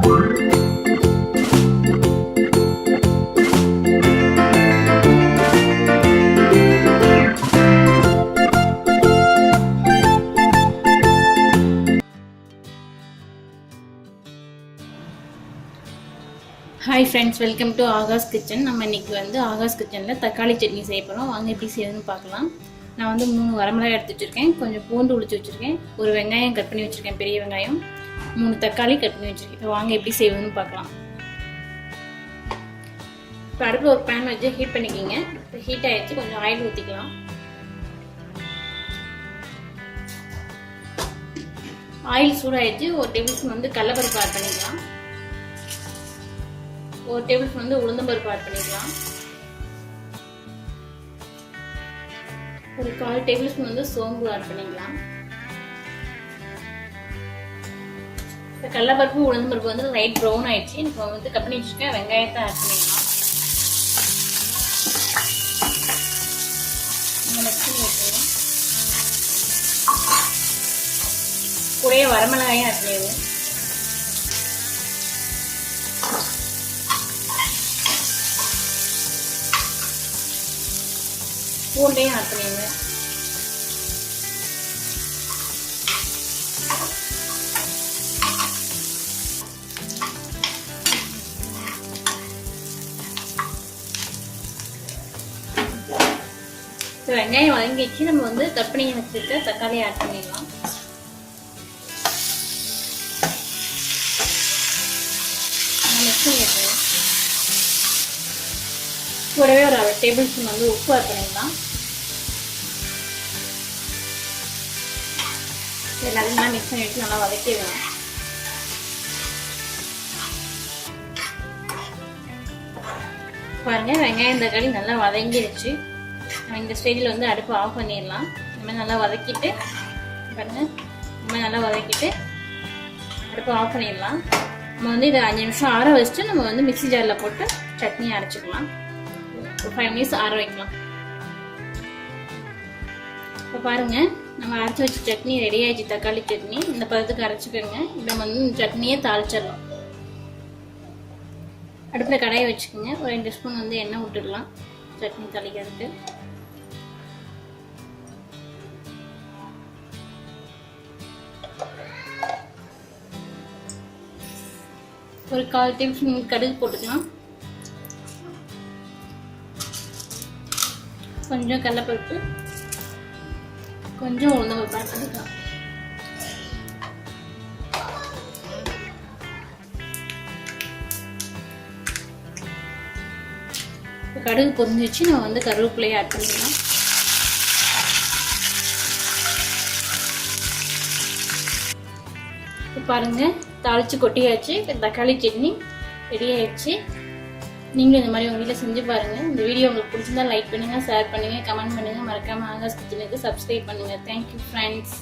Hi friends, welcome to Aakash kitchen. நம்ம இன்னைக்கு வந்து ஆகாஷ் கிச்சன்ல தக்காளி சட்னி செய்ய போறோம். வாங்க எப்படி செய்யணும்னு பார்க்கலாம். நான் வந்து 3 வரமிளகாய் எடுத்து வச்சிருக்கேன், கொஞ்சம் பூண்டு உரிச்சு வச்சிருக்கேன், ஒரு வெங்காயம் கட் பண்ணி வச்சிருக்கேன், பெரிய வெங்காயம், 3 தக்காளி கட் பண்ணி வச்சிருக்கேன். இப்போ வாங்க எப்படி செய்யணும்னு பார்க்கலாம். இப்போ அடுப்புல ஒரு pan வச்சு ஹீட் பண்ணிக்கங்க. இப்போ ஹீட் ஆயிடுச்சு, கொஞ்சம் ஆயில் ஊத்திக்கலாம். ஆயில் சூடாயிடுச்சு, ஒரு டேபிள்ஸ்பூன் வந்து கடலைப்பருப்பு ஆட் பண்ணிக்கலாம். ஒரு டேபிள்ஸ்பூன் வந்து உளுந்தம்பருப்பு ஆட் பண்ணிக்கலாம். ஒரு 1/4 டேபிள்ஸ்பூன் வந்து சோம்பு ஆட் பண்ணிக்கலாம். இப்போ கடலைப்பருப்பு உளுந்தம்பருப்பு வந்து லைட் ப்ரௌன் ஆயிடுச்சு. இப்போ வந்து கட் பண்ணி வச்சுருக்க வெங்காயத்தை ஆட் பண்ணிக்கலாம். கூடயே வரமிளகாயும் ஆட் பண்ணிடுவோம். பூண்டையும் ஆட் பண்ணிடுங்க. வெங்காயம் வதங்கிச்சு, நம்ம வந்து கட் பண்ணி வச்சிருக்க தக்காளி ஆட் பண்ணிடலாம். கூடவே ஒரு 1/2 டேபிள்ஸ்பூன் வந்து உப்பு ஆட் பண்ணிடலாம். நல்லா மிக்ஸ் பண்ணிட்டு நல்லா வதக்கிடலாம். பாருங்க, வெங்காயம் தக்காளி நல்லா வதங்கிடுச்சு. நம்ம இந்த ஸ்டேஜில் வந்து அடுப்பு ஆஃப் பண்ணிடலாம். இந்த மாதிரி நல்லா வதக்கிட்டு பாருங்க, இந்த மாதிரி நல்லா வதக்கிட்டு அடுப்பு ஆஃப் பண்ணிடலாம். நம்ம வந்து இதை 5 நிமிஷம் ஆற வச்சுட்டு நம்ம வந்து மிக்ஸி ஜாரில் போட்டு சட்னி அரைச்சிக்கலாம். ஒரு 5 மினிட்ஸ் ஆற வைக்கலாம். இப்போ பாருங்க, நம்ம அரைச்சி வச்ச சட்னி ரெடி ஆயிடுச்சு. தக்காளி சட்னி இந்த பதத்துக்கு அரைச்சிக்கோங்க. இதை வந்து சட்னியே தாளிச்சிடலாம். அடுப்பில் கடாயை வச்சுக்கோங்க. ஒரு 2 ஸ்பூன் வந்து எண்ணெய் விட்டுடலாம் சட்னி தாளிக்கிறதுக்கு. ஒரு 1/4 டீஸ்பூன் கடுகு போட்டுக்கலாம். கொஞ்சம் கடலைப்பருப்பு, கொஞ்சம் உளுந்தம்பருப்பு ஆட் பண்ணிக்கலாம். கடுகு பொரிஞ்சிச்சு, நம்ம வந்து கருவேப்பிலையை ஆட் பண்ணிக்கலாம். பாருங்க, தாளிச்சு கொட்டியாச்சு. தக்காளி சட்னி ரெடி ஆயிடுச்சு. நீங்களும் இந்த மாதிரி உங்க வீட்டில் செஞ்சு பாருங்க. இந்த வீடியோ உங்களுக்கு பிடிச்சிருந்தா லைக் பண்ணுங்க, ஷேர் பண்ணுங்க, கமெண்ட் பண்ணுங்க. மறக்காம ஆகாஷ் கிச்சனுக்கு சப்ஸ்கிரைப் பண்ணுங்க. Thank you friends.